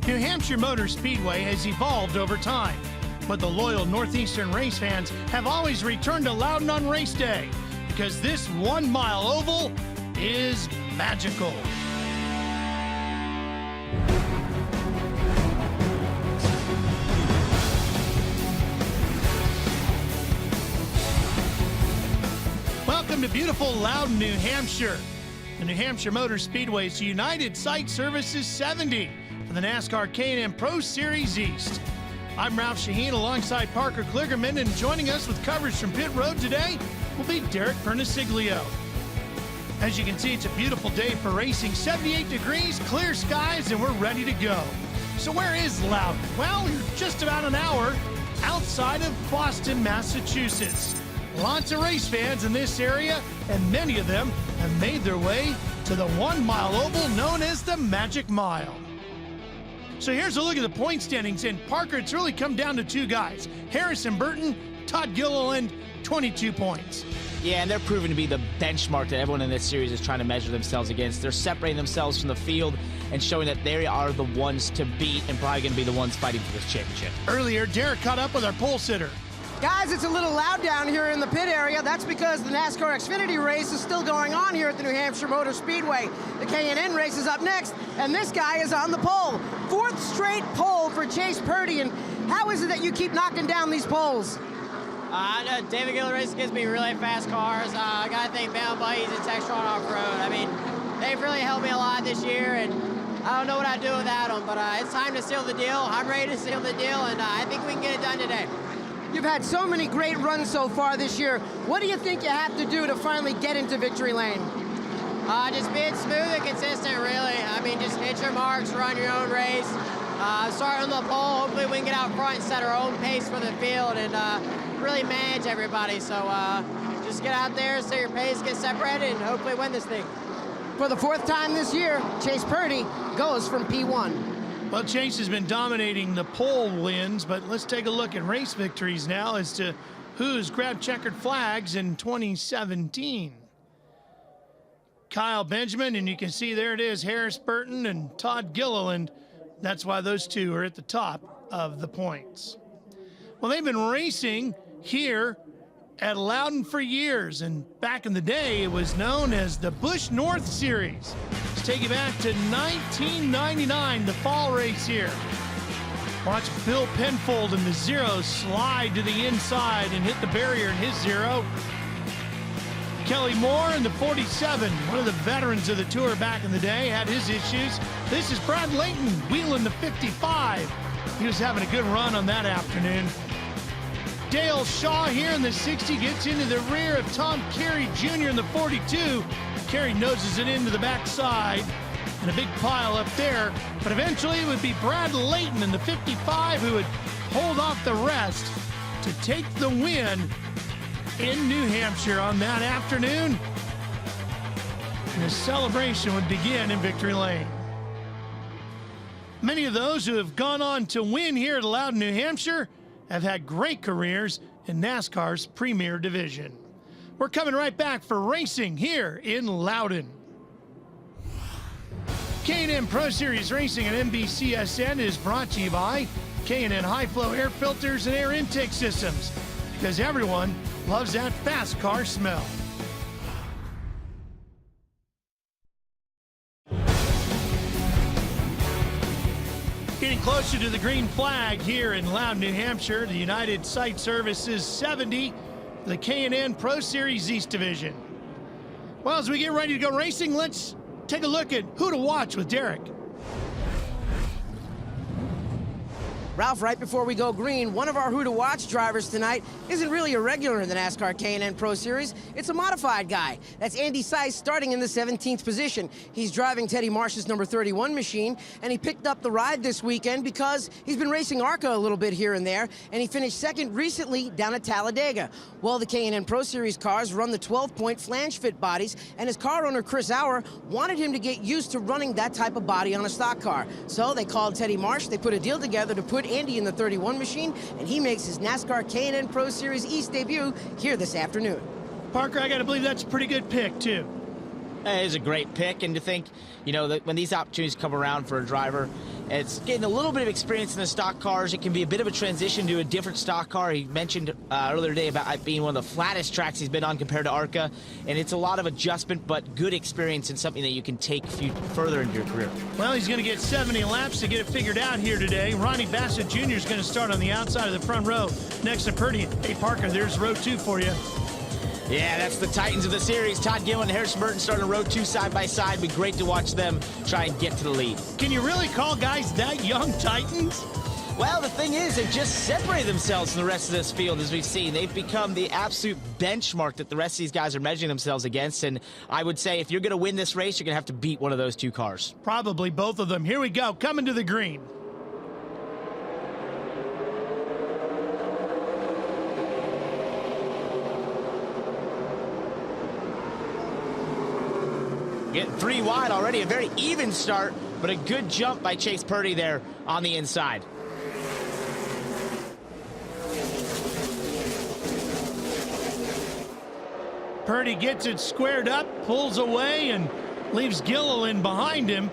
New Hampshire Motor Speedway has evolved over time, but the loyal Northeastern race fans have always returned to Loudon on race day because this 1 mile oval is magical. Welcome to beautiful Loudon, New Hampshire. The New Hampshire Motor Speedway's United Site Services 70 for the NASCAR K&N Pro Series East. I'm Ralph Shaheen alongside Parker Kligerman, and joining us with coverage from pit road today will be Derek Perniciglio. As you can see, it's a beautiful day for racing. 78 degrees, clear skies, and we're ready to go. So where is Loudon? Well, we're just about an hour outside of Boston, Massachusetts. Lots of race fans in this area, and many of them have made their way to the 1 mile oval known as the Magic Mile. So here's a look at the point standings, and Parker, it's really come down to two guys. Harrison Burton, Todd Gilliland, 22 points. Yeah, and they're proving to be the benchmark that everyone in this series is trying to measure themselves against. They're separating themselves from the field and showing that they are the ones to beat and probably going to be the ones fighting for this championship. Earlier, Derek caught up with our pole sitter. Guys, it's a little loud down here in the pit area. That's because the NASCAR Xfinity race is still going on here at the New Hampshire Motor Speedway. The K&N race is up next, and this guy is on the pole. Fourth straight pole for Chase Purdy, and how is it that you keep knocking down these poles? David Gillen Racing gives me really fast cars. I got to thank Bam Buddies and Textron Off-Road. I mean, they've really helped me a lot this year, and I don't know what I'd do without them, but it's time to seal the deal. I'm ready to seal the deal, and I think we can get it done today. You've had so many great runs so far this year. What do you think you have to do to finally get into victory lane? Just being smooth and consistent, really. I mean, just hit your marks, run your own race. Start on the pole. Hopefully we can get out front and set our own pace for the field and really manage everybody. So just get out there, set your pace, get separated, and hopefully win this thing. For the fourth time this year, Chase Purdy goes from P1. Well, Chase has been dominating the pole wins, but let's take a look at race victories now as to who's grabbed checkered flags in 2017. Kyle Benjamin, and you can see there it is, Harris Burton and Todd Gilliland. That's why those two are at the top of the points. Well, they've been racing here at Loudon for years, and back in the day, it was known as the Busch North Series. Let's take you back to 1999, the fall race here. Watch Bill Penfold in the zero slide to the inside and hit the barrier in his zero. Kelly Moore in the 47, one of the veterans of the tour back in the day, had his issues. This is Brad Layton wheeling the 55. He was having a good run on that afternoon. Dale Shaw here in the 60 gets into the rear of Tom Carey Jr. in the 42. Carey noses it into the backside, and a big pile up there. But eventually it would be Brad Layton in the 55 who would hold off the rest to take the win in New Hampshire on that afternoon. And the celebration would begin in Victory Lane. Many of those who have gone on to win here at Loudon, New Hampshire have had great careers in NASCAR's premier division. We're coming right back for racing here in Loudon. K&N Pro Series Racing at NBCSN is brought to you by K&N High Flow Air Filters and Air Intake Systems, because everyone loves that fast car smell. Getting closer to the green flag here in Loudon, New Hampshire, the United Site Services 70, the K&N Pro Series East Division. Well, as we get ready to go racing, let's take a look at who to watch with Derek. Ralph, right before we go green, one of our Who to Watch drivers tonight isn't really a regular in the NASCAR K&N Pro Series. It's a modified guy. That's Andy Seiss, starting in the 17th position. He's driving Teddy Marsh's number 31 machine, and he picked up the ride this weekend because he's been racing ARCA a little bit here and there, and he finished second recently down at Talladega. Well, the K&N Pro Series cars run the 12-point flange fit bodies, and his car owner, Chris Auer, wanted him to get used to running that type of body on a stock car. So they called Teddy Marsh, they put a deal together to put Andy in the 31 machine, and he makes his NASCAR K&N Pro Series East debut here this afternoon. Parker, I got to believe that's a pretty good pick, too. It is a great pick, and to think, you know, that when these opportunities come around for a driver, It's getting a little bit of experience in the stock cars. It can be a bit of a transition to a different stock car. He mentioned earlier today about it being one of the flattest tracks he's been on compared to ARCA, and it's a lot of adjustment, but good experience and something that you can take further into your career. Well, he's going to get 70 laps to get it figured out here today. Ronnie Bassett Jr. is going to start on the outside of the front row next to Purdy. Hey, Parker, there's row 2 for you. Yeah, that's the Titans of the series. Todd Gilliland and Harrison Burton starting row 2 side by side. Be great to watch them try and get to the lead. Can you really call guys that young Titans? Well, the thing is, they've just separated themselves from the rest of this field, as we've seen. They've become the absolute benchmark that the rest of these guys are measuring themselves against. And I would say if you're going to win this race, you're going to have to beat one of those 2 cars. Probably both of them. Here we go, coming to the green. Getting 3 wide already, a very even start, but a good jump by Chase Purdy there on the inside. Purdy gets it squared up, pulls away, and leaves Gilliland behind him.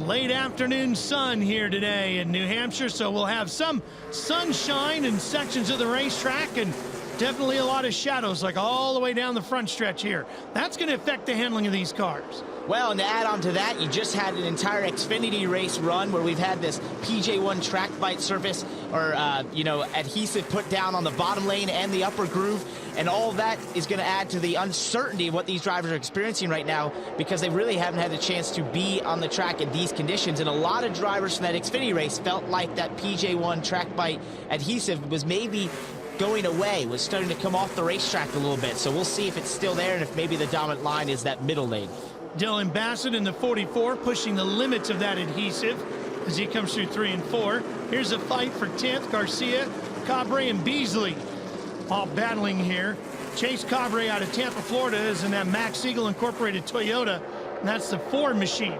Late afternoon sun here today in New Hampshire, so we'll have some sunshine in sections of the racetrack and definitely a lot of shadows, like all the way down the front stretch here. That's going to affect the handling of these cars. Well, and to add on to that, you just had an entire Xfinity race run where we've had this PJ1 track bite surface or, adhesive put down on the bottom lane and the upper groove. And all that is going to add to the uncertainty of what these drivers are experiencing right now because they really haven't had the chance to be on the track in these conditions. And a lot of drivers from that Xfinity race felt like that PJ1 track bite adhesive was maybe going away, was starting to come off the racetrack a little bit. So we'll see if it's still there and if maybe the dominant line is that middle lane. Dylan Bassett in the 44 pushing the limits of that adhesive as he comes through 3 and 4. Here's a fight for 10th. Garcia, Cabre, and Beasley all battling here. Chase Cabre out of Tampa, Florida is in that Max Siegel Incorporated Toyota, and that's the Ford machine.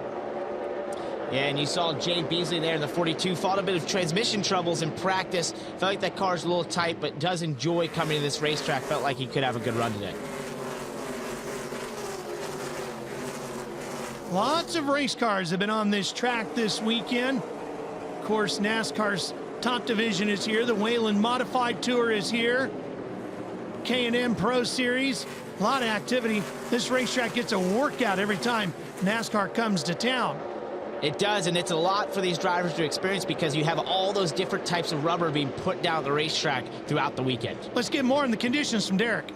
Yeah, and you saw Jay Beasley there in the 42. Fought a bit of transmission troubles in practice. Felt like that car's a little tight, but does enjoy coming to this racetrack. Felt like he could have a good run today. Lots of race cars have been on this track this weekend. Of course, NASCAR's top division is here. The Whelen Modified Tour is here. K&N Pro Series. A lot of activity. This racetrack gets a workout every time NASCAR comes to town. It does, and it's a lot for these drivers to experience because you have all those different types of rubber being put down the racetrack throughout the weekend. Let's get more on the conditions from Derek.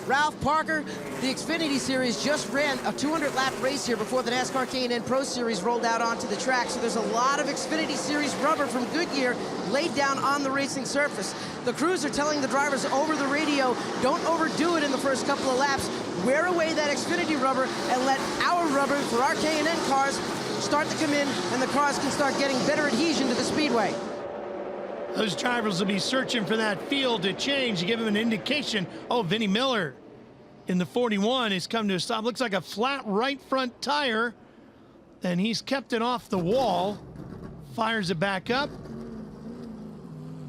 Ralph Parker, the Xfinity Series just ran a 200-lap race here before the NASCAR K&N Pro Series rolled out onto the track. So there's a lot of Xfinity Series rubber from Goodyear laid down on the racing surface. The crews are telling the drivers over the radio, don't overdo it in the first couple of laps. Wear away that Xfinity rubber and let our rubber for our K&N cars start to come in, and the cars can start getting better adhesion to the Speedway. Those drivers will be searching for that field to change to give them an indication. Oh, Vinnie Miller in the 41 has come to a stop. Looks like a flat right front tire, and he's kept it off the wall. Fires it back up.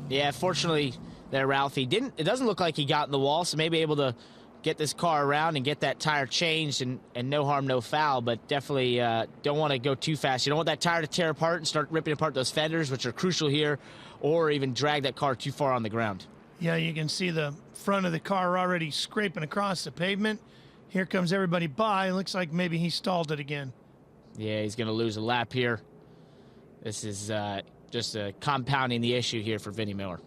Yeah, fortunately there, Ralph, it doesn't look like he got in the wall, so maybe able to get this car around and get that tire changed and no harm, no foul, but definitely don't want to go too fast. You don't want that tire to tear apart and start ripping apart those fenders, which are crucial here, or even drag that car too far on the ground. Yeah, you can see the front of the car already scraping across the pavement. Here comes everybody by. Looks like maybe he stalled it again. Yeah, he's going to lose a lap here. This is just compounding the issue here for Vinnie Miller.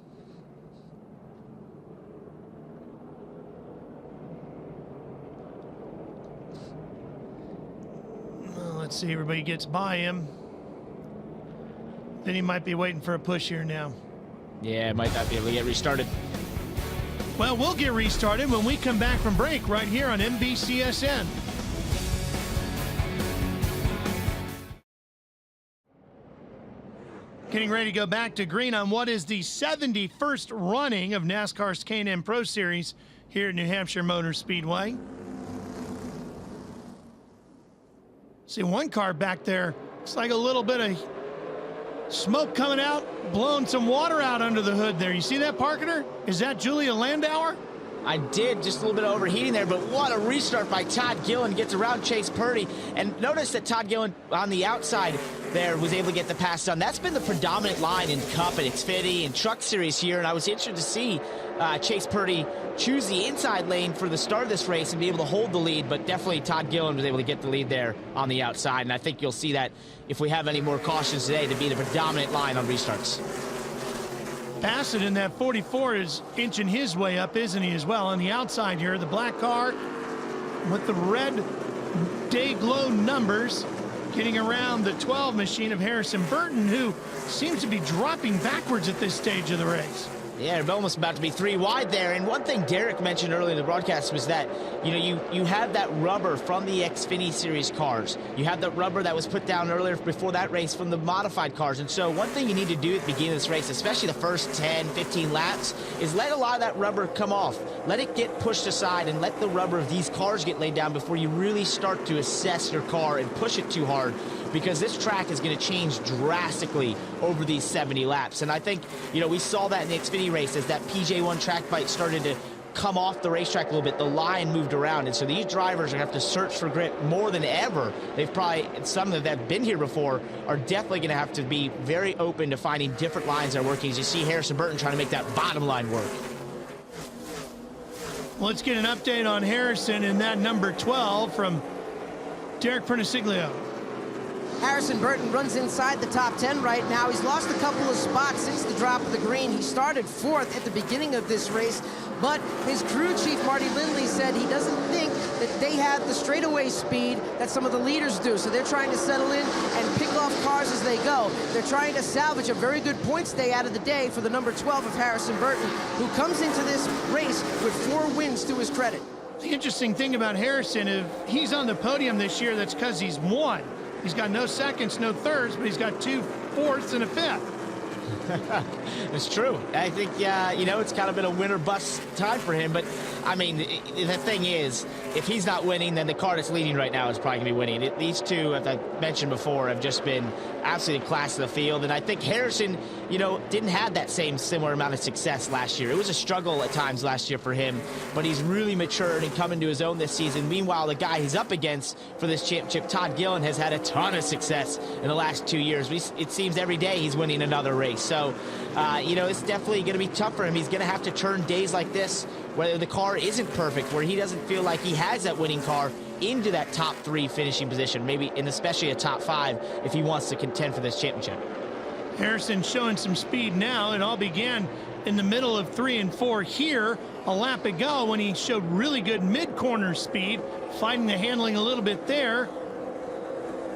Well, let's see, everybody gets by him. Then he might be waiting for a push here now. Yeah, might not be able to get restarted. Well, we'll get restarted when we come back from break right here on NBCSN. Getting ready to go back to green on what is the 71st running of NASCAR's K&N Pro Series here at New Hampshire Motor Speedway. See one car back there. Looks like a little bit of smoke coming out, blowing some water out under the hood there. You see that, Parker? Is that Julia Landauer? I did, just a little bit of overheating there, but what a restart by Todd Gillen, gets around Chase Purdy. And notice that Todd Gillen on the outside there was able to get the pass done. That's been the predominant line in Cup and Xfinity and Truck Series here, and I was interested to see Chase Purdy choose the inside lane for the start of this race and be able to hold the lead, but definitely Todd Gillen was able to get the lead there on the outside, and I think you'll see that if we have any more cautions today to be the predominant line on restarts. Bassett in that 44 is inching his way up, isn't he, as well? On the outside here, the black car with the red day glow numbers getting around the 12 machine of Harrison Burton, who seems to be dropping backwards at this stage of the race. Yeah, they're almost about to be 3 wide there. And one thing Derek mentioned earlier in the broadcast was that, you know, you have that rubber from the Xfinity Series cars. You have the rubber that was put down earlier before that race from the modified cars. And so one thing you need to do at the beginning of this race, especially the first 10, 15 laps, is let a lot of that rubber come off. Let it get pushed aside and let the rubber of these cars get laid down before you really start to assess your car and push it too hard, because this track is going to change drastically over these 70 laps. And I think, you know, we saw that in the Xfinity race as that PJ1 track bite started to come off the racetrack a little bit. The line moved around, and so these drivers are going to have to search for grip more than ever. They've probably, some that have been here before, are definitely going to have to be very open to finding different lines that are working. As you see Harrison Burton trying to make that bottom line work. Well, let's get an update on Harrison in that number 12 from Derek Perniciglio. Harrison Burton runs inside the top 10 right now. He's lost a couple of spots since the drop of the green. He started 4th at the beginning of this race, but his crew chief, Marty Lindley, said he doesn't think that they have the straightaway speed that some of the leaders do. So they're trying to settle in and pick off cars as they go. They're trying to salvage a very good points day out of the day for the number 12 of Harrison Burton, who comes into this race with 4 wins to his credit. The interesting thing about Harrison, if he's on the podium this year, that's because he's won. He's got no seconds, no thirds, but he's got 2 fourths and a 5th. It's true. I think, you know, it's kind of been a win or bust time for him. But, I mean, the thing is, if he's not winning, then the car that's leading right now is probably going to be winning. These two, as I mentioned before, have just been absolutely class of the field. And I think Harrison, you know, didn't have that same similar amount of success last year. It was a struggle at times last year for him, but he's really matured and come into his own this season. Meanwhile, the guy he's up against for this championship, Todd Gillen, has had a ton of success in the last 2 years. It seems every day he's winning another race. So, you know, it's definitely going to be tough for him. He's going to have to turn days like this, where the car isn't perfect, where he doesn't feel like he has that winning car, into that top 3 finishing position, maybe, and especially a top 5 if he wants to contend for this championship. Harrison showing some speed now. It all began in the middle of 3 and 4 here a lap ago when he showed really good mid-corner speed, fighting the handling a little bit there.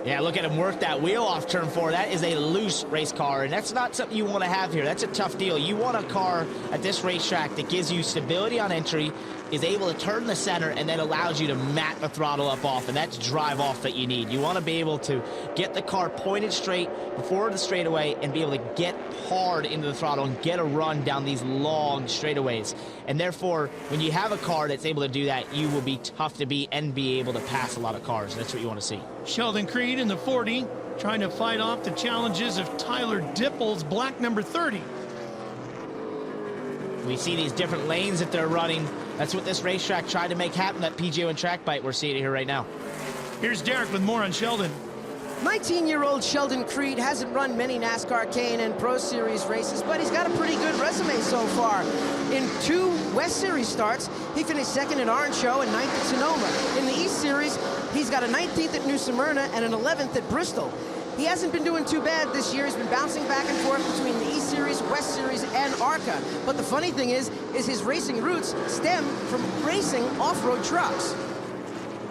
Yeah, look at him work that wheel off turn 4. That is a loose race car, and that's not something you want to have here. That's a tough deal. You want a car at this racetrack that gives you stability on entry, is able to turn the center, and then allows you to mat the throttle up off, and that's drive off that you need. You want to be able to get the car pointed straight before the straightaway and be able to get hard into the throttle and get a run down these long straightaways. And therefore, when you have a car that's able to do that, you will be tough to beat and be able to pass a lot of cars. That's what you want to see. Sheldon Creed in the 40, trying to fight off the challenges of Tyler Dipple's black number 30. We see these different lanes that they're running. That's what this racetrack tried to make happen, that PJ1 track bite. We're seeing it here right now. Here's Derek with more on Sheldon. 19-year-old Sheldon Creed hasn't run many NASCAR K&N Pro Series races, but he's got a pretty good resume so far. In 2 West Series starts, he finished 2nd at Orange Show and 9th at Sonoma. In the East Series, he's got a 19th at New Smyrna and an 11th at Bristol. He hasn't been doing too bad this year. He's been bouncing back and forth between the East Series, West Series, and ARCA. But the funny thing is his racing roots stem from racing off-road trucks.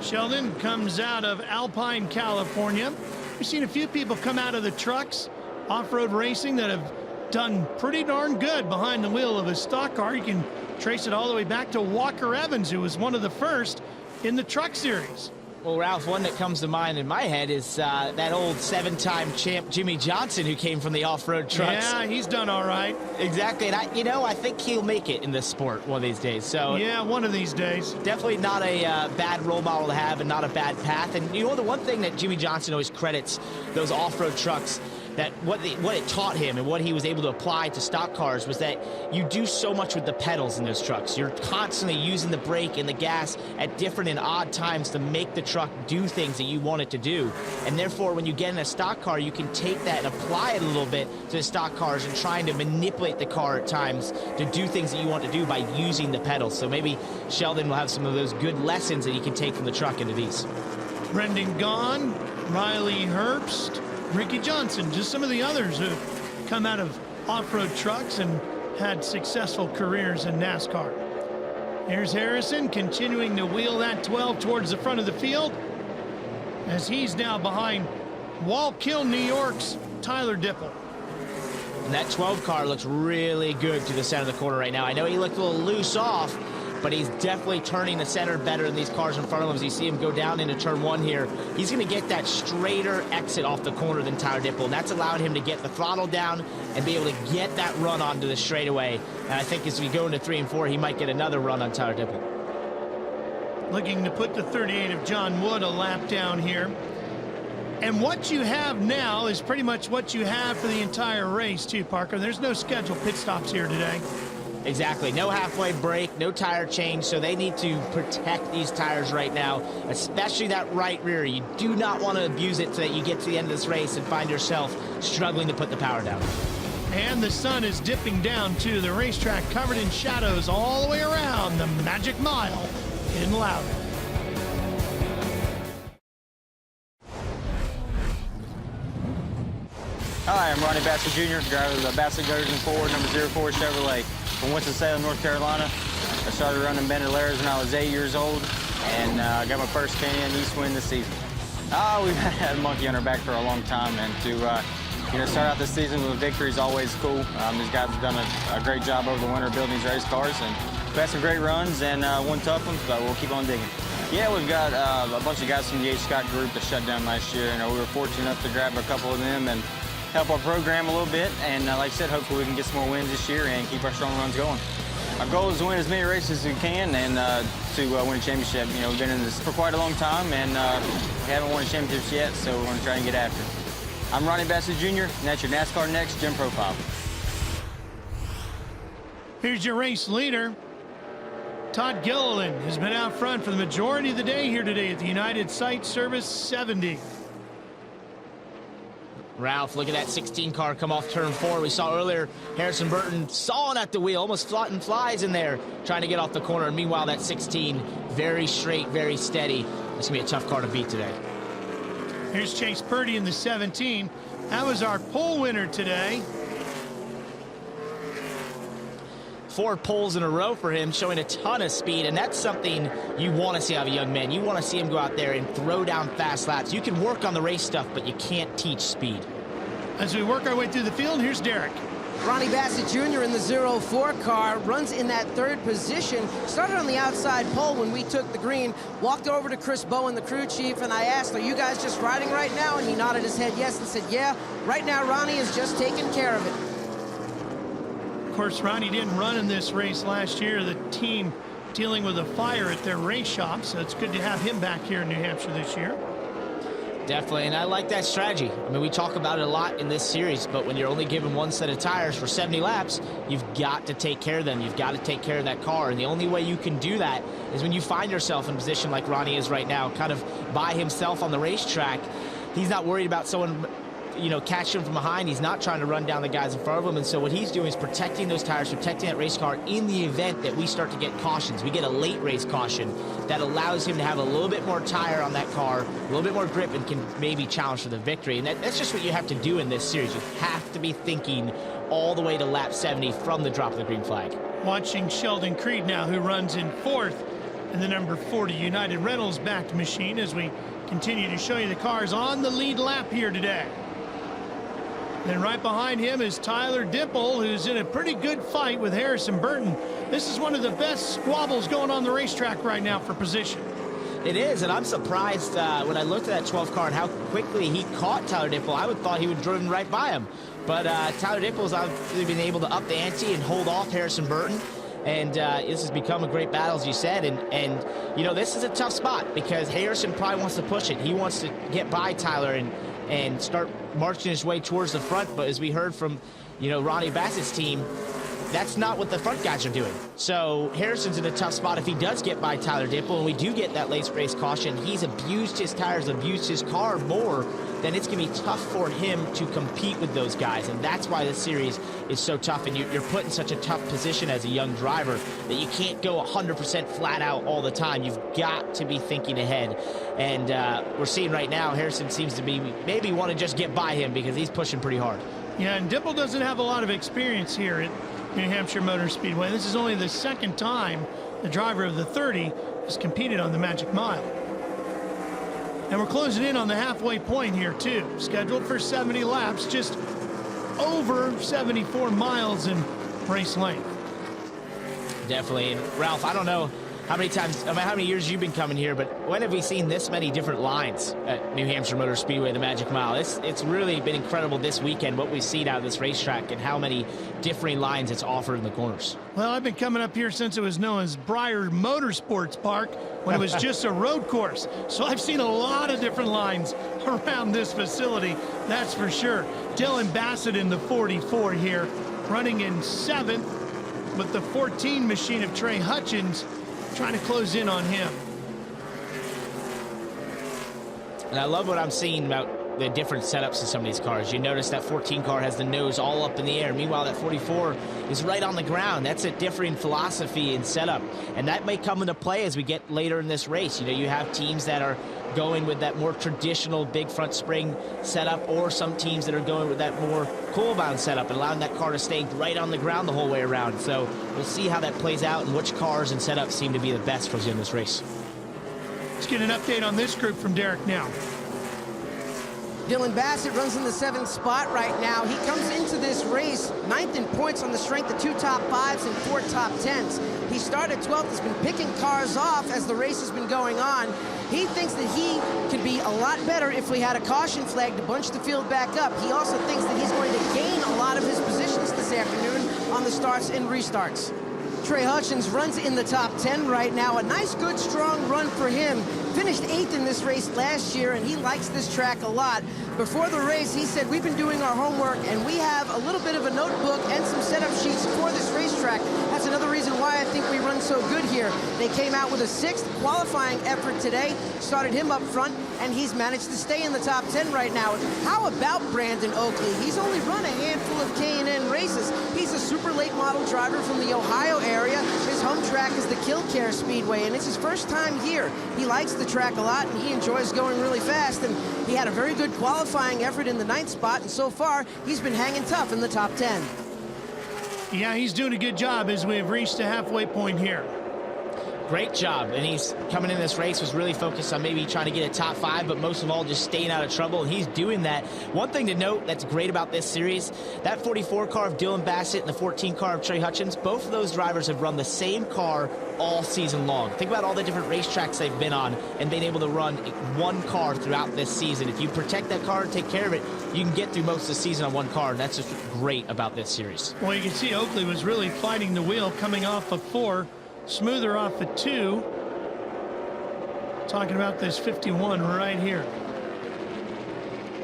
Sheldon comes out of Alpine, California. We've seen a few people come out of the trucks, off-road racing, that have done pretty darn good behind the wheel of a stock car. You can trace it all the way back to Walker Evans, who was one of the first in the truck series. Well, Ralph, one that comes to mind in my head is that old 7-time champ Jimmy Johnson, who came from the off-road trucks. Yeah, he's done all right. Exactly, and I think he'll make it in this sport one of these days. So yeah, one of these days. Definitely not a bad role model to have, and not a bad path. And you know, the one thing that Jimmy Johnson always credits those off-road trucks that what it taught him and what he was able to apply to stock cars was that you do so much with the pedals in those trucks. You're constantly using the brake and the gas at different and odd times to make the truck do things that you want it to do. And therefore, when you get in a stock car, you can take that and apply it a little bit to the stock cars and trying to manipulate the car at times to do things that you want to do by using the pedals. So maybe Sheldon will have some of those good lessons that he can take from the truck into these. Brendan Gaughan, Riley Herbst, Ricky Johnson, just some of the others who come out of off-road trucks and had successful careers in NASCAR. Here's Harrison continuing to wheel that 12 towards the front of the field as he's now behind Wallkill, New York's Tyler Dipple. And that 12 car looks really good to the center of the corner right now. I know he looked a little loose off, but he's definitely turning the center better than these cars in front of him. As you see him go down into turn 1 here, he's going to get that straighter exit off the corner than Tyler Dipple. And that's allowed him to get the throttle down and be able to get that run onto the straightaway. And I think as we go into 3 and 4, he might get another run on Tyler Dipple. Looking to put the 38 of John Wood a lap down here. And what you have now is pretty much what you have for the entire race, too, Parker. There's no scheduled pit stops here today. Exactly. No halfway break, no tire change, so they need to protect these tires right now, especially that right rear. You do not want to abuse it so that you get to the end of this race and find yourself struggling to put the power down. And the sun is dipping down to the racetrack, covered in shadows all the way around the Magic Mile in Loudon. Hi, I'm Ronnie Bassett Jr., driver of the Bassett Version 4, number 04 Chevrolet from Winston-Salem, North Carolina. I started running Bandolers when I was 8 years old, and I got my first K&N East win this season. We've had a monkey on our back for a long time, and to start out this season with a victory is always cool. These guys have done a great job over the winter building these race cars, and we've had some great runs and one tough one, but we'll keep on digging. Yeah, we've got a bunch of guys from the H. Scott group that shut down last year. We were fortunate enough to grab a couple of them and help our program a little bit, and like I said, hopefully we can get some more wins this year and keep our strong runs going. Our goal is to win as many races as we can and to win a championship. We've been in this for quite a long time, and we haven't won a championship yet, so we're going to try and get after it. I'm Ronnie Bassett Jr., and that's your NASCAR Next Gym Profile. Here's your race leader. Todd Gilliland has been out front for the majority of the day here today at the United Sight Service 70. Ralph, look at that 16 car come off turn 4. We saw earlier Harrison Burton sawing at the wheel, almost flies in there, trying to get off the corner. And meanwhile, that 16, very straight, very steady. It's going to be a tough car to beat today. Here's Chase Purdy in the 17. That was our pole winner today. 4 poles in a row for him, showing a ton of speed, and that's something you want to see out of a young man. You want to see him go out there and throw down fast laps. You can work on the race stuff, but you can't teach speed. As we work our way through the field, here's Derek. Ronnie Bassett Jr. in the 04 car runs in that 3rd position. Started on the outside pole when we took the green. Walked over to Chris Bowen, the crew chief, and I asked, "Are you guys just riding right now?" And he nodded his head yes and said, "Yeah, right now Ronnie is just taking care of it." Of course, Ronnie didn't run in this race last year. The team dealing with a fire at their race shop, so it's good to have him back here in New Hampshire this year. Definitely, and I like that strategy. I mean, we talk about it a lot in this series, but when you're only given one set of tires for 70 laps, you've got to take care of them. You've got to take care of that car, and the only way you can do that is when you find yourself in a position like Ronnie is right now, kind of by himself on the racetrack. He's not worried about someone catch him from behind. He's not trying to run down the guys in front of him, and so what he's doing is protecting those tires, protecting that race car in the event that we start to get cautions. We get a late race caution that allows him to have a little bit more tire on that car, a little bit more grip, and can maybe challenge for the victory. And that's just what you have to do in this series. You have to be thinking all the way to lap 70 from the drop of the green flag. Watching Sheldon Creed now, who runs in 4th in the number 40 United Rentals backed machine, as we continue to show you the cars on the lead lap here today. Then right behind him is Tyler Dipple, who's in a pretty good fight with Harrison Burton. This is one of the best squabbles going on the racetrack right now for position. It is, and I'm surprised when I looked at that 12 car and how quickly he caught Tyler Dipple. I would thought he would have driven right by him. But Tyler Dipple's obviously been able to up the ante and hold off Harrison Burton. And this has become a great battle, as you said. And this is a tough spot because Harrison probably wants to push it. He wants to get by Tyler, and and start marching his way towards the front. But as we heard from, Ronnie Bassett's team, that's not what the front guys are doing. So Harrison's in a tough spot if he does get by Tyler Dipple, and we do get that late race caution. He's abused his tires, abused his car more, then it's going to be tough for him to compete with those guys. And that's why this series is so tough. And you're put in such a tough position as a young driver that you can't go 100% flat out all the time. You've got to be thinking ahead. And we're seeing right now, Harrison seems to be maybe want to just get by him because he's pushing pretty hard. Yeah, and Dipple doesn't have a lot of experience here at New Hampshire Motor Speedway. This is only the second time the driver of the 30 has competed on the Magic Mile. And we're closing in on the halfway point here, too. Scheduled for 70 laps, just over 74 miles in race length. Definitely. And Ralph, I don't know how many years you've been coming here, but when have we seen this many different lines at New Hampshire Motor Speedway, the Magic Mile? It's really been incredible this weekend, what we've seen out of this racetrack and how many differing lines it's offered in the corners. Well, I've been coming up here since it was known as Breyer Motorsports Park, when it was just a road course. So I've seen a lot of different lines around this facility, that's for sure. Dylan Bassett in the 44 here, running in 7th with the 14 machine of Trey Hutchins, trying to close in on him. And I love what I'm seeing about the different setups of some of these cars. You notice that 14 car has the nose all up in the air. Meanwhile, that 44 is right on the ground. That's a differing philosophy and setup. And that may come into play as we get later in this race. You have teams that are going with that more traditional big front spring setup, or some teams that are going with that more coil-bound setup and allowing that car to stay right on the ground the whole way around. So we'll see how that plays out and which cars and setups seem to be the best for us in this race. Let's get an update on this group from Derek now. Dylan Bassett runs in the 7th spot right now. He comes into this race 9th in points on the strength of 2 top 5s and 4 top 10s. He started 12th, has been picking cars off as the race has been going on. He thinks that he could be a lot better if we had a caution flag to bunch the field back up. He also thinks that he's going to gain a lot of his positions this afternoon on the starts and restarts. Trey Hutchins runs in the top 10 right now. A nice, good, strong run for him. Finished 8th in this race last year, and he likes this track a lot. Before the race, he said, we've been doing our homework, and we have a little bit of a notebook and some setup sheets for this racetrack. That's another reason why I think we run so good here. They came out with a 6th qualifying effort today, started him up front, and he's managed to stay in the top 10 right now. How about Brandon Oakley? He's only run a handful of K&N races. He's a super late model driver from the Ohio area. His home track is the Killcare Speedway, and it's his first time here. He likes the track a lot, and he enjoys going really fast, and he had a very good qualifying effort in the 9th spot, and so far, he's been hanging tough in the top 10. Yeah, he's doing a good job as we've reached the halfway point here. Great job, and he's coming in this race was really focused on maybe trying to get a top 5, but most of all just staying out of trouble, and he's doing that. One thing to note that's great about this series, that 44 car of Dylan Bassett and the 14 car of Trey Hutchins, both of those drivers have run the same car all season long. Think about all the different racetracks they've been on and been able to run one car throughout this season. If you protect that car and take care of it, you can get through most of the season on one car, and that's just great about this series. Well, you can see Oakley was really fighting the wheel coming off of 4. Smoother off at 2. Talking about this 51 right here.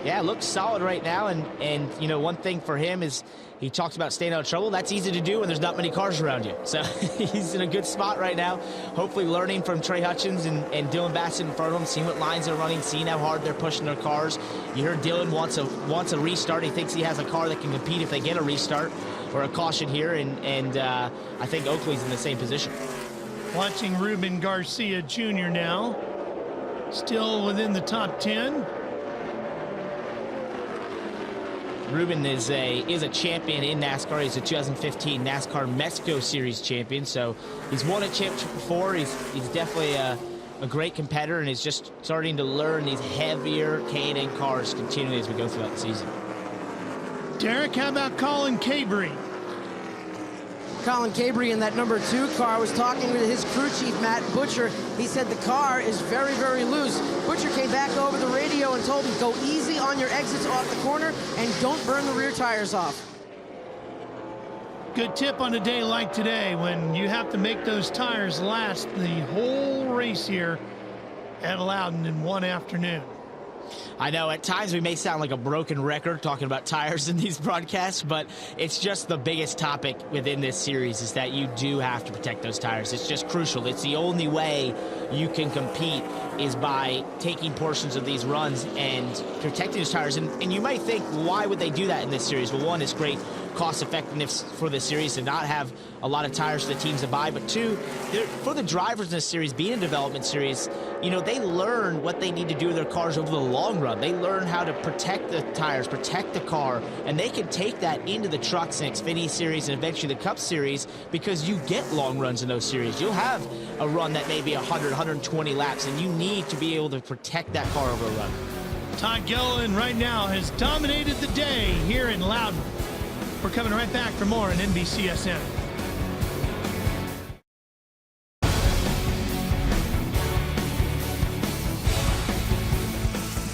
Yeah, looks solid right now, and you know, one thing for him is he talks about staying out of trouble. That's easy to do when there's not many cars around you. So he's in a good spot right now. Hopefully learning from Trey Hutchins and Dylan Bassett in front of him, seeing what lines they're running, seeing how hard they're pushing their cars. You heard Dylan wants a restart. He thinks he has a car that can compete if they get a restart or a caution here, and I think Oakley's in the same position. Watching Ruben Garcia Jr. now, still within the top 10. Ruben is a champion in NASCAR. He's a 2015 NASCAR Mexico Series champion, so he's won a championship before. He's definitely a great competitor, and is just starting to learn these heavier K&N cars continually as we go throughout the season. Derek, how about Colin Cabry? Colin Cabry in that number 2 car was talking with his crew chief, Matt Butcher. He said the car is very, very loose. Butcher came back over the radio and told him, go easy on your exits off the corner and don't burn the rear tires off. Good tip on a day like today when you have to make those tires last the whole race here at Loudon in one afternoon. I know at times we may sound like a broken record talking about tires in these broadcasts, but it's just the biggest topic within this series is that you do have to protect those tires. It's just crucial. It's the only way you can compete is by taking portions of these runs and protecting those tires. And you might think, why would they do that in this series? Well, one, it's great cost effectiveness for the series to not have a lot of tires for the teams to buy, but two, for the drivers in this series, being a development series, you know, they learn what they need to do with their cars over the long run. They learn how to protect the tires, protect the car, and they can take that into the trucks and Xfinity series and eventually the Cup series because you get long runs in those series. You'll have a run that may be 100, 120 laps, and you need to be able to protect that car over a run. Todd Gilliland right now has dominated the day here in Loudon. We're coming right back for more on NBCSN.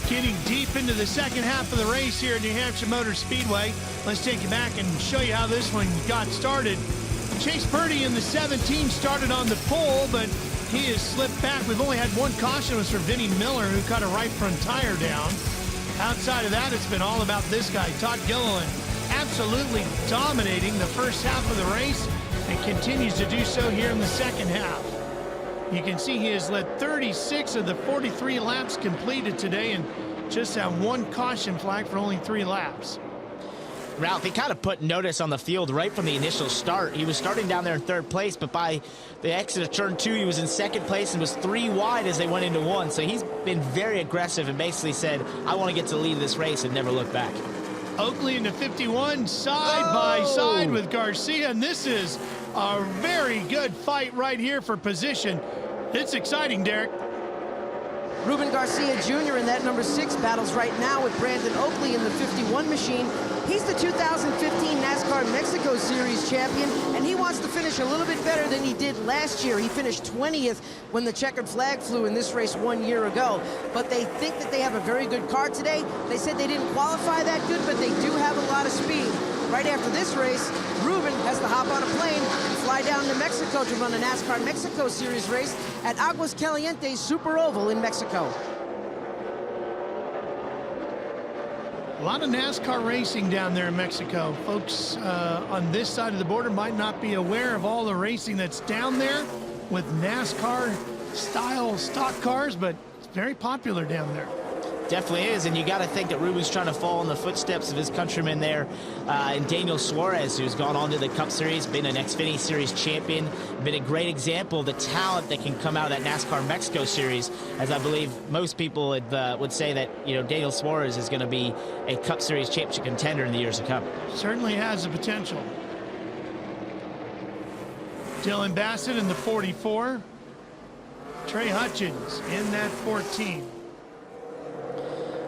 Getting deep into the second half of the race here at New Hampshire Motor Speedway. Let's take you back and show you how this one got started. Chase Purdy in the 17 started on the pole, but he has slipped back. We've only had one caution. It was for Vinnie Miller, who cut a right front tire down. Outside of that, it's been all about this guy, Todd Gilliland, absolutely dominating the first half of the race and continues to do so here in the second half. You can see he has led 36 of the 43 laps completed today and just had one caution flag for only 3 laps. Ralph, he kind of put notice on the field right from the initial start. He was starting down there in 3rd place, but by the exit of turn 2, he was in 2nd place and was 3 wide as they went into 1. So he's been very aggressive and basically said, I want to get to the lead of this race and never look back. Oakley into 51, side by side with Garcia, and this is a very good fight right here for position. It's exciting, Derek. Ruben Garcia Jr. in that number 6 battles right now with Brandon Oakley in the 51 machine. He's the 2015 NASCAR Mexico Series champion, and he wants to finish a little bit better than he did last year. He finished 20th when the checkered flag flew in this race 1 year ago. But they think that they have a very good car today. They said they didn't qualify that good, but they do have a lot of speed. Right after this race, Ruben has to hop on a plane and fly down to Mexico to run a NASCAR Mexico Series race at Aguas Calientes Super Oval in Mexico. A lot of NASCAR racing down there in Mexico. Folks on this side of the border might not be aware of all the racing that's down there with NASCAR-style stock cars, but it's very popular down there. Definitely is, and you got to think that Ruben's trying to follow in the footsteps of his countryman there, and Daniel Suarez, who's gone on to the Cup Series, been an Xfinity Series champion, been a great example of the talent that can come out of that NASCAR Mexico Series, as I believe most people would say that, you know, Daniel Suarez is going to be a Cup Series championship contender in the years to come. Certainly has the potential. Dylan Bassett in the 44. Trey Hutchins in that 14.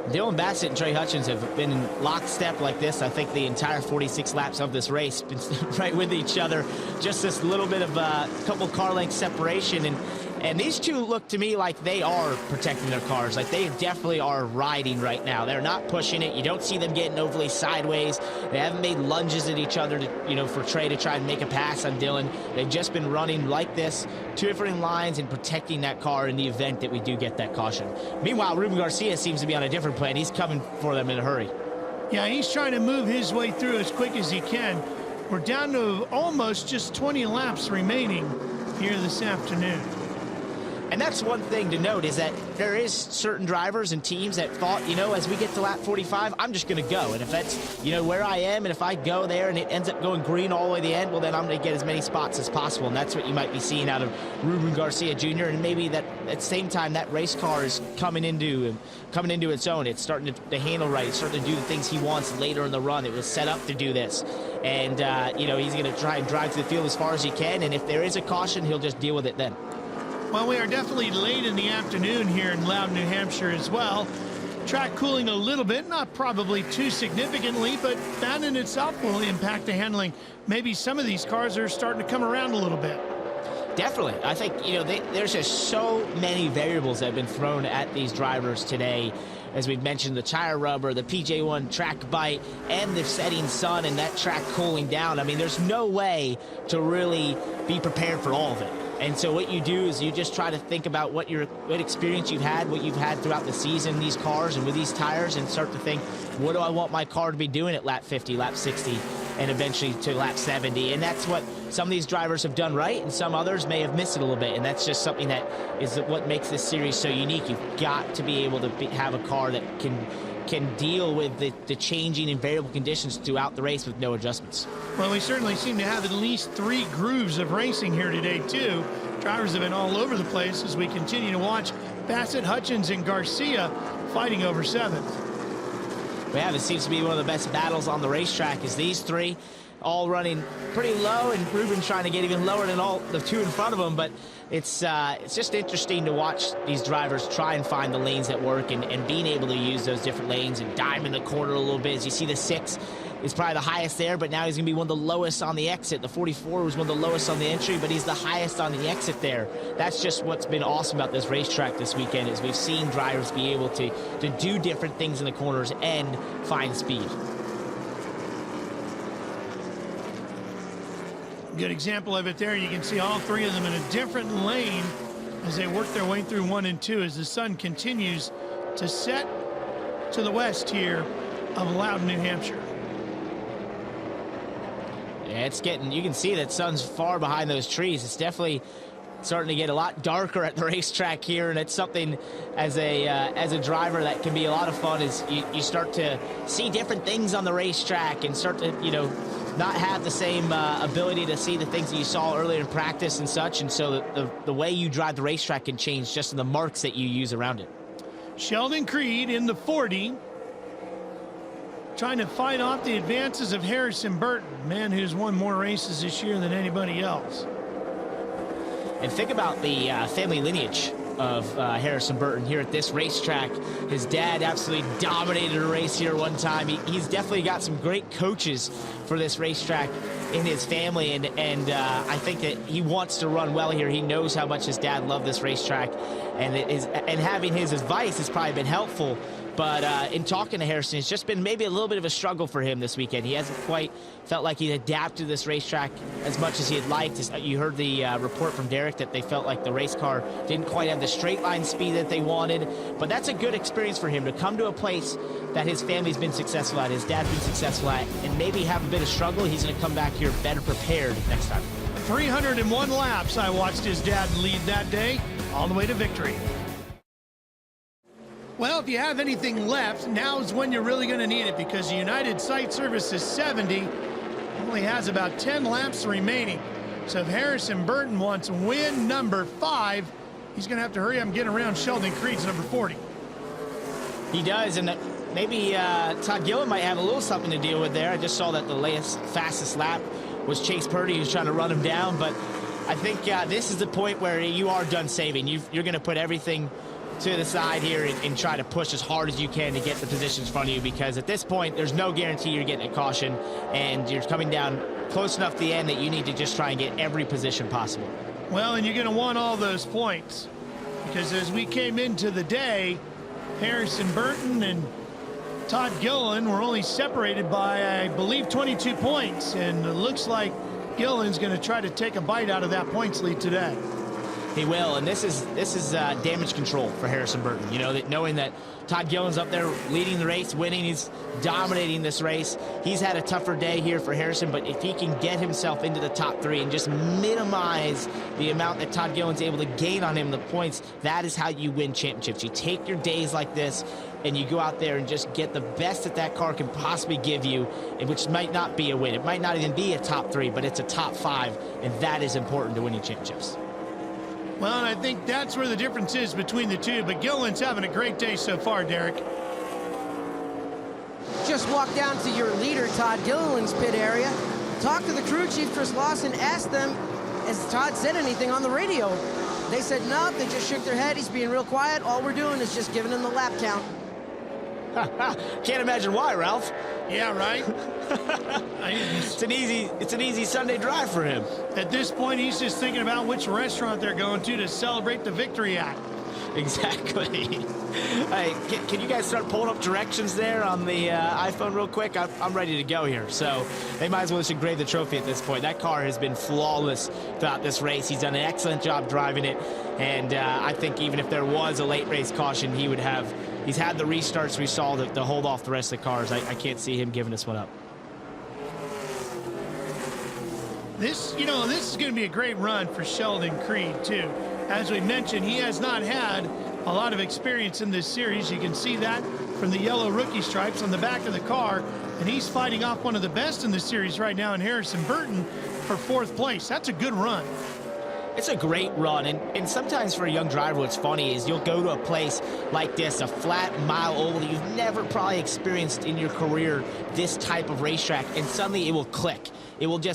Dylan Bassett and Trey Hutchins have been in lockstep like this, I think, the entire 46 laps of this race, been right with each other. Just this little bit of a couple car length separation. And these two look to me like they are protecting their cars. Like they definitely are riding right now. They're not pushing it. You don't see them getting overly sideways. They haven't made lunges at each other, to, you know, for Trey to try and make a pass on Dylan. They've just been running like this, 2 different lines and protecting that car in the event that we do get that caution. Meanwhile, Ruben Garcia seems to be on a different plan. He's coming for them in a hurry. Yeah, he's trying to move his way through as quick as he can. We're down to almost just 20 laps remaining here this afternoon. And that's one thing to note, is that there is certain drivers and teams that thought, you know, as we get to lap 45, I'm just going to go. And if that's, you know, where I am, and if I go there and it ends up going green all the way to the end, well, then I'm going to get as many spots as possible. And that's what you might be seeing out of Ruben Garcia Jr. And maybe that at the same time, that race car is coming into its own. It's starting to handle right. It's starting to do the things he wants later in the run. It was set up to do this. And, you know, he's going to try and drive to the field as far as he can. And if there is a caution, he'll just deal with it then. Well, we are definitely late in the afternoon here in Loudon, New Hampshire as well. Track cooling a little bit, not probably too significantly, but that in itself will impact the handling. Maybe some of these cars are starting to come around a little bit. Definitely. I think, you know, there's just so many variables that have been thrown at these drivers today. As we've mentioned, the tire rubber, the PJ1 track bite, and the setting sun and that track cooling down. I mean, there's no way to really be prepared for all of it. And so what you do is you just try to think about what experience you've had, what you've had throughout the season, these cars and with these tires, and start to think, what do I want my car to be doing at lap 50, lap 60, and eventually to lap 70. And that's what some of these drivers have done right, and some others may have missed it a little bit. And that's just something that is what makes this series so unique. You've got to be able to have a car that can deal with the changing and variable conditions throughout the race with no adjustments. Well, we certainly seem to have at least 3 grooves of racing here today, too. Drivers have been all over the place as we continue to watch Bassett, Hutchins, and Garcia fighting over 7th. Yeah, this seems to be one of the best battles on the racetrack, is these 3 all running pretty low, and Ruben trying to get even lower than all the 2 in front of him. But it's just interesting to watch these drivers try and find the lanes that work, and being able to use those different lanes and dime in the corner a little bit. As you see, the 6 is probably the highest there, but now he's going to be one of the lowest on the exit. The 44 was one of the lowest on the entry, but he's the highest on the exit there. That's just what's been awesome about this racetrack this weekend, is we've seen drivers be able to do different things in the corners and find speed. Good example of it there. You can see all 3 of them in a different lane as they work their way through 1 and 2 as the sun continues to set to the west here of Loudon, New Hampshire. Yeah, it's getting, you can see that sun's far behind those trees. It's definitely starting to get a lot darker at the racetrack here, and it's something as a driver that can be a lot of fun. Is you start to see different things on the racetrack and start to, you know, not have the same ability to see the things that you saw earlier in practice and such, and so the way you drive the racetrack can change just in the marks that you use around it. Sheldon Creed in the 40, trying to fight off the advances of Harrison Burton, man who's won more races this year than anybody else. And think about the family lineage of Harrison Burton here at this racetrack. His dad absolutely dominated a race here one time. He's definitely got some great coaches for this racetrack in his family, and I think that he wants to run well here. He knows how much his dad loved this racetrack, and having his advice has probably been helpful. But in talking to Harrison, it's just been maybe a little bit of a struggle for him this weekend. He hasn't quite felt like he adapted to this racetrack as much as he had liked. You heard the report from Derek that they felt like the race car didn't quite have the straight line speed that they wanted. But that's a good experience for him to come to a place that his family's been successful at, his dad's been successful at, and maybe have a bit of struggle. He's going to come back here better prepared next time. 301 laps I watched his dad lead that day, all the way to victory. Well, if you have anything left, now's when you're really going to need it, because the United Site Services 70 only has about 10 laps remaining. So if Harrison Burton wants win number 5, he's going to have to hurry up and get around Sheldon Creed's number 40. He does, and maybe Todd Gillen might have a little something to deal with there. I just saw that the fastest lap was Chase Purdy, who's trying to run him down. But I think this is the point where you are done saving. You're going to put everything to the side here and try to push as hard as you can to get the positions in front of you, because at this point there's no guarantee you're getting a caution, and you're coming down close enough to the end that you need to just try and get every position possible. Well, and you're going to want all those points, because as we came into the day, Harrison Burton and Todd Gillen were only separated by, I believe, 22 points, and it looks like Gillen's going to try to take a bite out of that points lead today. He will, and this is damage control for Harrison Burton. You know, that knowing that Todd Gillen's up there leading the race, winning, he's dominating this race. He's had a tougher day here for Harrison, but if he can get himself into the top 3 and just minimize the amount that Todd Gillen's able to gain on him, the points, that is how you win championships. You take your days like this and you go out there and just get the best that car can possibly give you, which might not be a win. It might not even be a top 3, but it's a top 5, and that is important to winning championships. Well, and I think that's where the difference is between the two, but Gillen's having a great day so far, Derek. Just walk down to your leader, Todd Gilliland's pit area. Talk to the crew chief, Chris Lawson, asked them, has Todd said anything on the radio? They said no, they just shook their head. He's being real quiet. All we're doing is just giving him the lap count. Can't imagine why, Ralph. Yeah, right? It's an easy Sunday drive for him. At this point, he's just thinking about which restaurant they're going to celebrate the victory at. Exactly. Hey, can you guys start pulling up directions there on the iPhone real quick? I'm ready to go here. So they might as well just engrave the trophy at this point. That car has been flawless throughout this race. He's done an excellent job driving it. And I think even if there was a late race caution, he's had the restarts we saw to hold off the rest of the cars. I can't see him giving this one up. This is going to be a great run for Sheldon Creed, too. As we mentioned, he has not had a lot of experience in this series. You can see that from the yellow rookie stripes on the back of the car. And he's fighting off one of the best in the series right now in Harrison Burton for 4th place. That's a good run. It's a great run, and sometimes for a young driver, what's funny is you'll go to a place like this, a flat mile oval that you've never probably experienced in your career, this type of racetrack, and suddenly it will click. It will be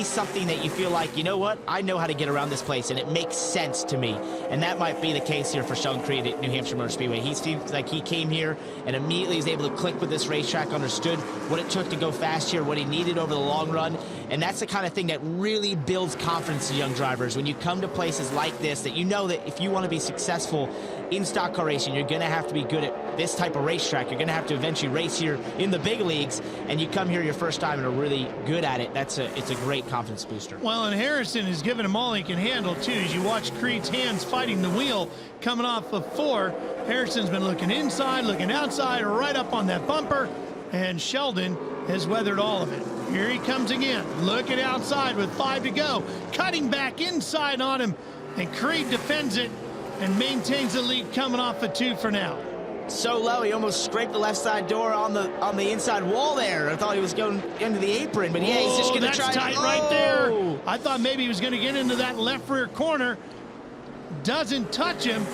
something that you feel like, you know what, I know how to get around this place, and it makes sense to me. And that might be the case here for Sheldon Creed at New Hampshire Motor Speedway. He seems like he came here and immediately was able to click with this racetrack, understood what it took to go fast here, what he needed over the long run, and that's the kind of thing that really builds confidence in young drivers. When you come to places like this, that you know that if you want to be successful in stock car racing, you're going to have to be good at this type of racetrack. You're going to have to eventually race here in the big leagues, and you come here your first time and are really good at it. It's a great confidence booster. Well, and Harrison is giving him all he can handle, too. As you watch Creed's hands fighting the wheel coming off of 4, Harrison's been looking inside, looking outside, right up on that bumper, and Sheldon has weathered all of it. Here he comes again, looking outside with 5 to go, cutting back inside on him, and Creed defends it and maintains the lead coming off of 2 for now. So low, he almost scraped the left side door on the inside wall there. I thought he was going into the apron, but yeah, he's just going to try. That's tight right there. I thought maybe he was going to get into that left rear corner. Doesn't touch him,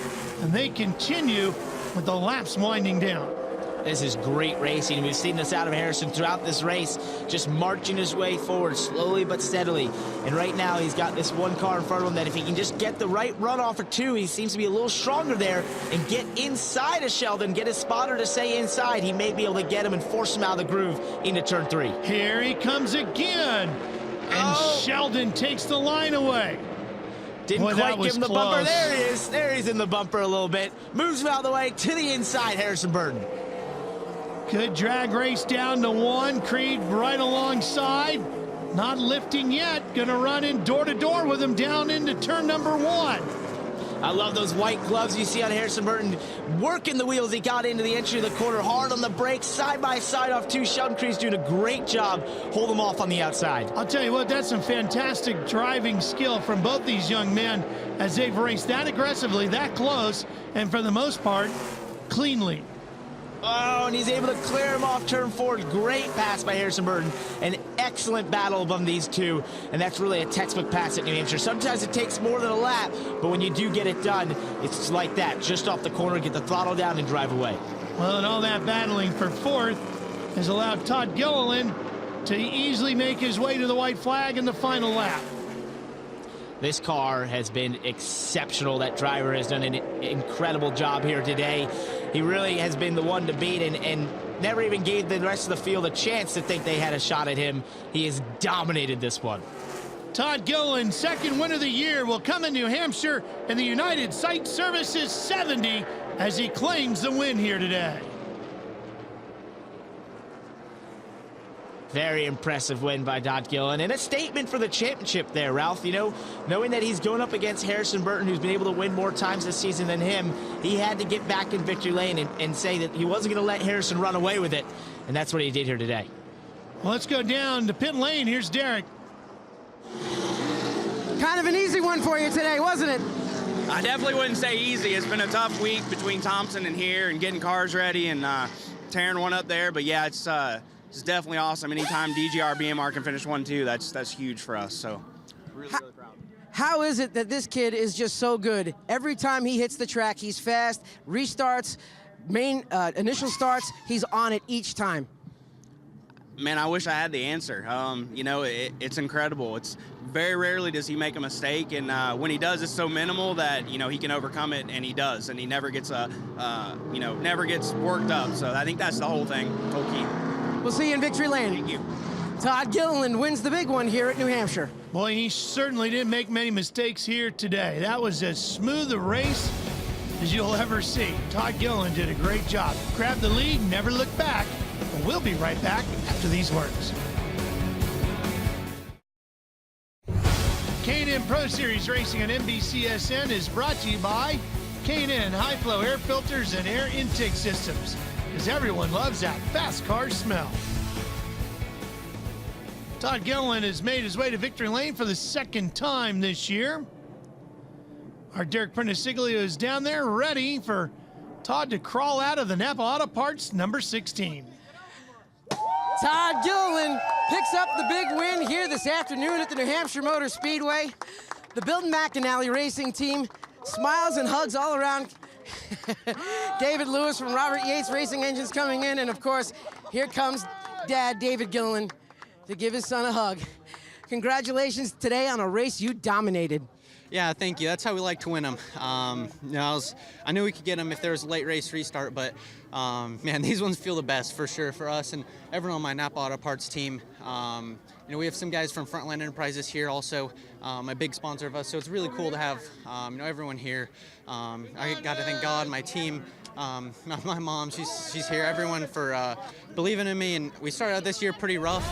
and they continue with the laps winding down. This is great racing. We've seen this out of Harrison throughout this race, just marching his way forward slowly but steadily. And right now he's got this one car in front of him that if he can just get the right runoff or 2, he seems to be a little stronger there and get inside of Sheldon, get his spotter to stay inside. He may be able to get him and force him out of the groove into turn 3. Here he comes again. And Sheldon takes the line away. Didn't quite give him the bumper. There he is. There he's in the bumper a little bit. Moves him out of the way to the inside, Harrison Burton. Good drag race down to 1. Creed right alongside. Not lifting yet. Gonna run in door to door with him down into turn number 1. I love those white gloves you see on Harrison Burton. Working the wheels. He got into the entry of the corner. Hard on the brakes. Side by side off 2. Sheldon Creed's doing a great job. Hold him off on the outside. I'll tell you what, that's some fantastic driving skill from both these young men as they've raced that aggressively, that close, and for the most part, cleanly. Oh, and he's able to clear him off turn 4. Great pass by Harrison Burton. An excellent battle among these two, and that's really a textbook pass at New Hampshire. Sometimes it takes more than a lap, but when you do get it done, it's like that. Just off the corner, get the throttle down and drive away. Well, and all that battling for 4th has allowed Todd Gilliland to easily make his way to the white flag in the final lap. This car has been exceptional. That driver has done an incredible job here today. He really has been the one to beat and never even gave the rest of the field a chance to think they had a shot at him. He has dominated this one. Todd Gilliland, 2nd win of the year, will come in New Hampshire in the United Site Services 70 as he claims the win here today. Very impressive win by Todd Gilliland, and a statement for the championship there, Ralph. You know, knowing that he's going up against Harrison Burton, who's been able to win more times this season than him, he had to get back in victory lane and say that he wasn't going to let Harrison run away with it, and that's what he did here today. Well, let's go down to pit lane. Here's Derek. Kind of an easy one for you today, wasn't it? I definitely wouldn't say easy. It's been a tough week between Thompson and here and getting cars ready and tearing one up there, but yeah, it's definitely awesome. Anytime DGR, BMR can finish 1-2, that's huge for us. So really proud. How is it that this kid is just so good? Every time he hits the track, he's fast, restarts, initial starts, he's on it each time. Man, I wish I had the answer. You know, it's incredible. It's very rarely does he make a mistake, and when he does, it's so minimal that, you know, he can overcome it, and he does, and he never gets never gets worked up. So I think that's the whole thing, whole key. We'll see you in victory lane. Thank you. Todd Gilliland wins the big one here at New Hampshire. Boy, he certainly didn't make many mistakes here today. That was as smooth a race as you'll ever see. Todd Gilliland did a great job. Grabbed the lead, never looked back. And we'll be right back after these words. K&N Pro Series racing on NBCSN is brought to you by K&N High Flow Air Filters and Air Intake Systems, because everyone loves that fast car smell. Todd Gilliland has made his way to victory lane for the second time this year. Our Derek Prentice-Siglio is down there ready for Todd to crawl out of the Napa Auto Parts number 16. Todd Gilliland picks up the big win here this afternoon at the New Hampshire Motor Speedway. The Bilton McAnally Racing Team smiles and hugs all around. David Lewis from Robert Yates Racing Engines coming in, and of course, here comes Dad David Gilliland to give his son a hug. Congratulations today on a race you dominated. Yeah, thank you. That's how we like to win them. I knew we could get them if there was a late race restart, but man, these ones feel the best for sure for us and everyone on my Napa Auto Parts team. We have some guys from Frontline Enterprises here also, a big sponsor of us, so it's really cool to have everyone here. I got to thank God, my team, my mom, she's here, everyone for believing in me. And we started out this year pretty rough,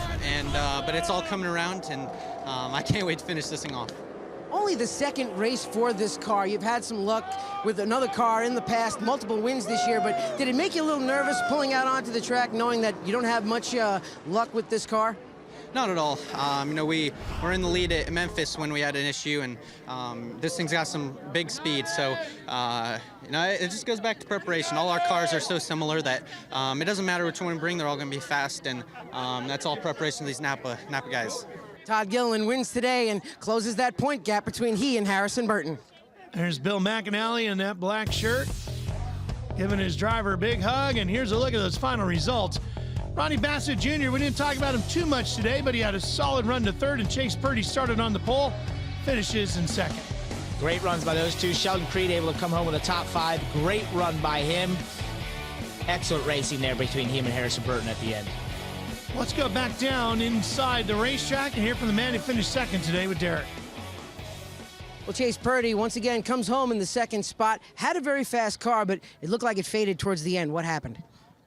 but it's all coming around, and I can't wait to finish this thing off. Only the second race for this car. You've had some luck with another car in the past, multiple wins this year, but did it make you a little nervous pulling out onto the track knowing that you don't have much luck with this car? Not at all. We were in the lead at Memphis when we had an issue, and this thing's got some big speed. So, it just goes back to preparation. All our cars are so similar that it doesn't matter which one we bring; they're all going to be fast, and that's all preparation of these Napa guys. Todd Gilliland wins today and closes that point gap between he and Harrison Burton. There's Bill McAnally in that black shirt, giving his driver a big hug, and here's a look at those final results. Ronnie Bassett Jr., we didn't talk about him too much today, but he had a solid run to third, and Chase Purdy started on the pole, finishes in second. Great runs by those two. Sheldon Creed able to come home with a top 5. Great run by him. Excellent racing there between him and Harrison Burton at the end. Let's go back down inside the racetrack and hear from the man who finished second today with Derek. Well, Chase Purdy, once again, comes home in the second spot. Had a very fast car, but it looked like it faded towards the end. What happened?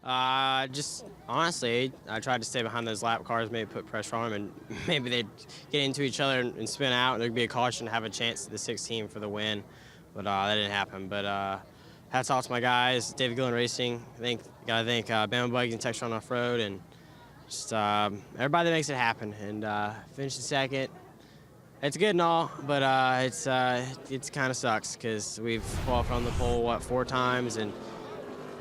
Honestly, I tried to stay behind those lap cars, maybe put pressure on them, and maybe they'd get into each other and spin out, and there'd be a caution to have a chance at the 16 for the win. But that didn't happen. But hats off to my guys, David Gilliland Racing. Gotta thank Bama Buggy and Textron Off-Road, and just everybody that makes it happen. And finishing second, it's good and all, but it kind of sucks because we've qualified on the pole, 4 times, and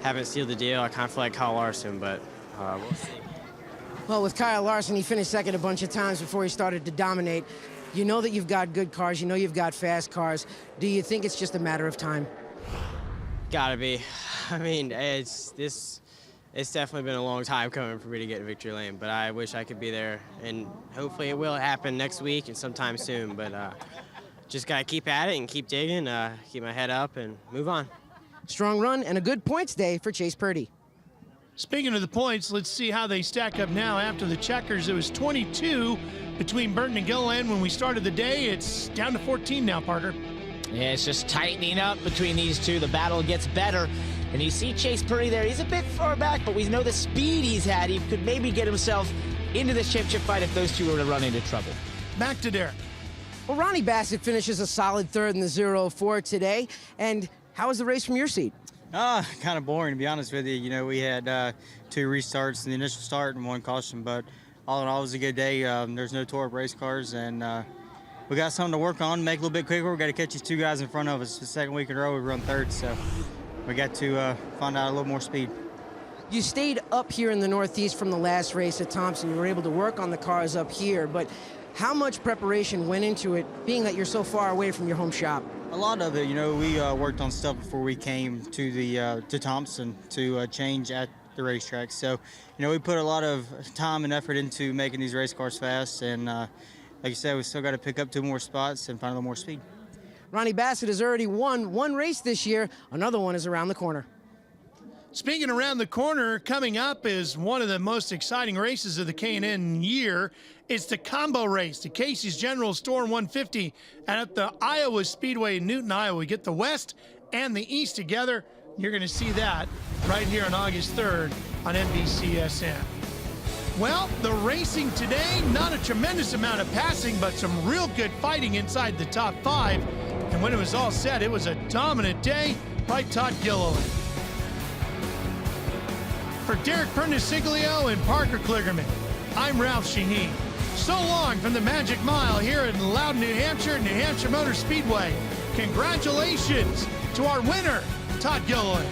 haven't sealed the deal. I kind of feel like Kyle Larson, but we'll see. Well, with Kyle Larson, he finished second a bunch of times before he started to dominate. You know that you've got good cars. You know you've got fast cars. Do you think it's just a matter of time? Gotta be. I mean, it's definitely been a long time coming for me to get in victory lane, but I wish I could be there, and hopefully it will happen next week and sometime soon. But just gotta keep at it and keep digging, keep my head up, and move on. Strong run and a good points day for Chase Purdy. Speaking of the points, let's see how they stack up now after the checkers. It was 22 between Burton and Gilliland when we started the day. It's down to 14 now, Parker. Yeah, it's just tightening up between these two. The battle gets better. And you see Chase Purdy there. He's a bit far back, but we know the speed he's had. He could maybe get himself into the championship fight if those two were to run into trouble. Back to Derek. Well, Ronnie Bassett finishes a solid third in the 0-4 today. And how was the race from your seat? Kind of boring, to be honest with you. We had 2 restarts in the initial start and 1 caution, but all in all, it was a good day. There's no tore-up race cars, and we got something to work on, make it a little bit quicker. We got to catch these 2 guys in front of us. The second week in a row, we run third, so we got to find out a little more speed. You stayed up here in the Northeast from the last race at Thompson. You were able to work on the cars up here, but how much preparation went into it, being that you're so far away from your home shop? A lot of it, we worked on stuff before we came to Thompson to change at the racetrack. So, we put a lot of time and effort into making these race cars fast, and like you said, we still got to pick up 2 more spots and find a little more speed. Ronnie Bassett has already won 1 race this year. Another one is around the corner. Speaking around the corner, coming up is one of the most exciting races of the K&N year. It's the combo race, the Casey's General Store 150 at the Iowa Speedway in Newton, Iowa. We get the West and the East together. You're going to see that right here on August 3rd on NBCSN. Well, the racing today, not a tremendous amount of passing, but some real good fighting inside the top 5. And when it was all said, it was a dominant day by Todd Gilliland. For Derek Perniciglio and Parker Kligerman, I'm Ralph Sheheen. So long from the Magic Mile here in Loudon, New Hampshire, New Hampshire Motor Speedway. Congratulations to our winner, Todd Gilliland.